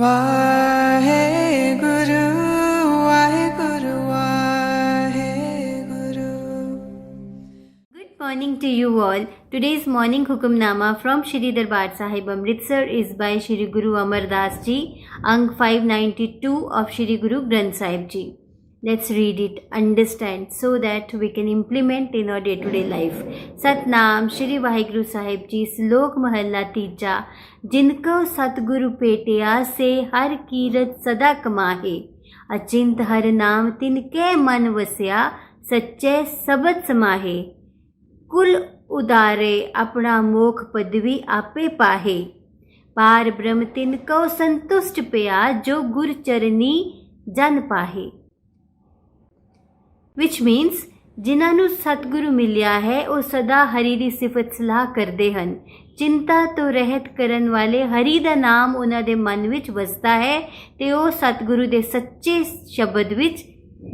Waheguru Waheguru Waheguru. Good morning to you all. Today's morning Hukamnama from Shri Darbar Sahib Amritsar is by Shri Guru Amar Das Ji, Ang 592 of Shri Guru Granth Sahib Ji. Let's read it, understand so that we can implement in our day-to-day life. Satnam Shri Waheguru Sahib जी. श्लोक महला तीजा. जिनको सतगुरु पेटिया से हर कीरत सदा कमाहे, अचिंत हर नाम तिनके मन वसिया, सच्चे सबद समाहे. कुल उदारे अपना मोख पदवी आपे पाहे, पार ब्रह्म तिनको संतुष्ट पिया, जो गुर चरनी जन पाहे. विच मीन्स जिन्हां नूं सतगुरु मिलिया है वो सदा हरि दी सिफत सलाह करदे हन. चिंता तो रहत करन वाले हरि दा नाम उन्हां दे मन विच वसदा है ते वो सतगुरु दे सच्चे शब्द विच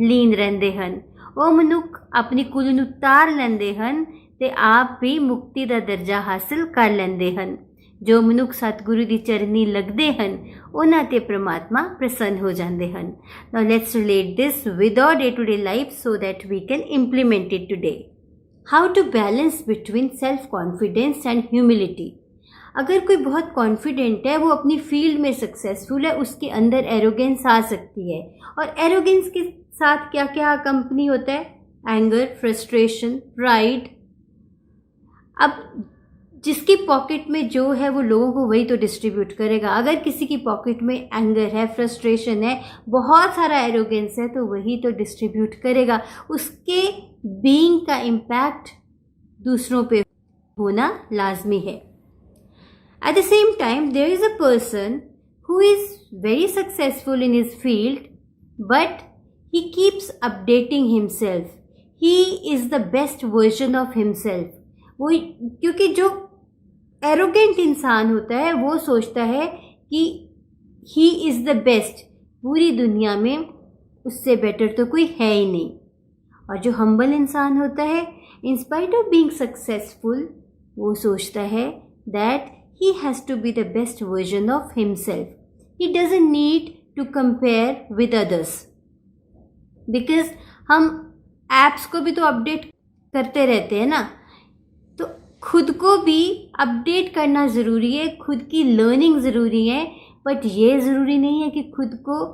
लीन रहिंदे हन. वो मनुख अपनी कुल नूं तार लैंदे हन ते आप भी मुक्ति दा दर्जा हासिल कर लैंदे हन. जो मनुख सतगुरु दी चरनी लगदे हन उन्हां ते परमात्मा प्रसन्न हो जांदे हन. Now let's relate this with our day to day life so that we can implement it today. How to balance between self confidence and humility. अगर कोई बहुत कॉन्फिडेंट है, वो अपनी फील्ड में सक्सेसफुल है, उसके अंदर एरोगेंस आ सकती है. और एरोगेंस के साथ क्या क्या कंपनी होता है? Anger, frustration, pride. अब जिसकी पॉकेट में जो है वो लोगों को वही तो डिस्ट्रीब्यूट करेगा. अगर किसी की पॉकेट में एंगर है, फ्रस्ट्रेशन है, बहुत सारा एरोगेंस है, तो वही तो डिस्ट्रीब्यूट करेगा. उसके बीइंग का इम्पैक्ट दूसरों पे होना लाजमी है. At the same time there is a person who is very successful in his field but he keeps updating himself. He is the best version of himself. वो क्योंकि जो एरोगेंट इंसान होता है वो सोचता है कि ही इज़ द बेस्ट, पूरी दुनिया में उससे बेटर तो कोई है ही नहीं. और जो हम्बल इंसान होता है, in spite of being successful, वो सोचता है that he has to be the best version of himself. He doesn't need to compare with others. Because हम ऐप्स को भी तो अपडेट करते रहते हैं ना, तो खुद को भी अपडेट करना ज़रूरी है, खुद की लर्निंग ज़रूरी है. बट ये ज़रूरी नहीं है कि खुद को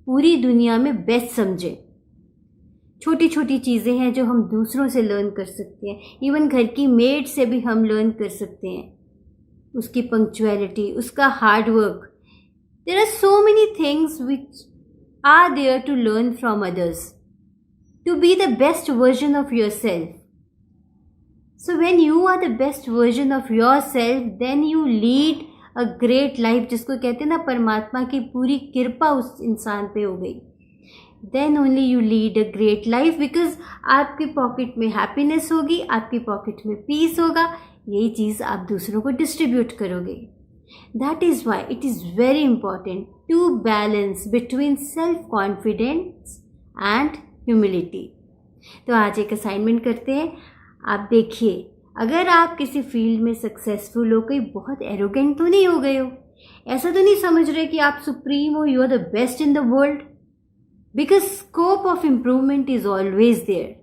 पूरी दुनिया में बेस्ट समझे. छोटी छोटी चीज़ें हैं जो हम दूसरों से लर्न कर सकते हैं. इवन घर की मेड से भी हम लर्न कर सकते हैं. उसकी पंक्चुअलिटी, उसका hard work. There are so many things which are there to learn from others to be the best version of your self. So when you are the best version of yourself, then you lead a great life. जिसको कहते हैं ना, परमात्मा की पूरी कृपा उस इंसान पे हो गई. Then only you lead a great life because आपकी पॉकेट में हैप्पीनेस होगी, आपकी पॉकेट में पीस होगा. यही चीज़ आप दूसरों को डिस्ट्रीब्यूट करोगे. That is why it is very important to balance between self confidence and humility. तो आज एक असाइनमेंट करते हैं. आप देखिए, अगर आप किसी फील्ड में सक्सेसफुल हो, कोई बहुत एरोगेंट तो नहीं हो गए हो, ऐसा तो नहीं समझ रहे कि आप सुप्रीम हो, you are the best in the world. Because scope of improvement is always there.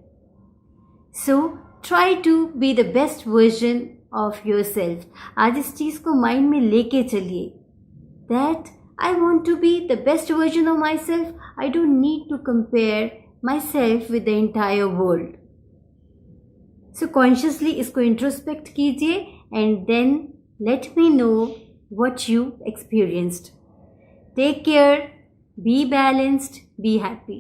So try to be the best version of your self. आज इस चीज़ को माइंड में लेके चलिए that I want to be the best version of my self. I don't need to compare my self with the entire world. So consciously इसको introspect कीजिए and then let me know what you experienced. Take care, be balanced, be happy.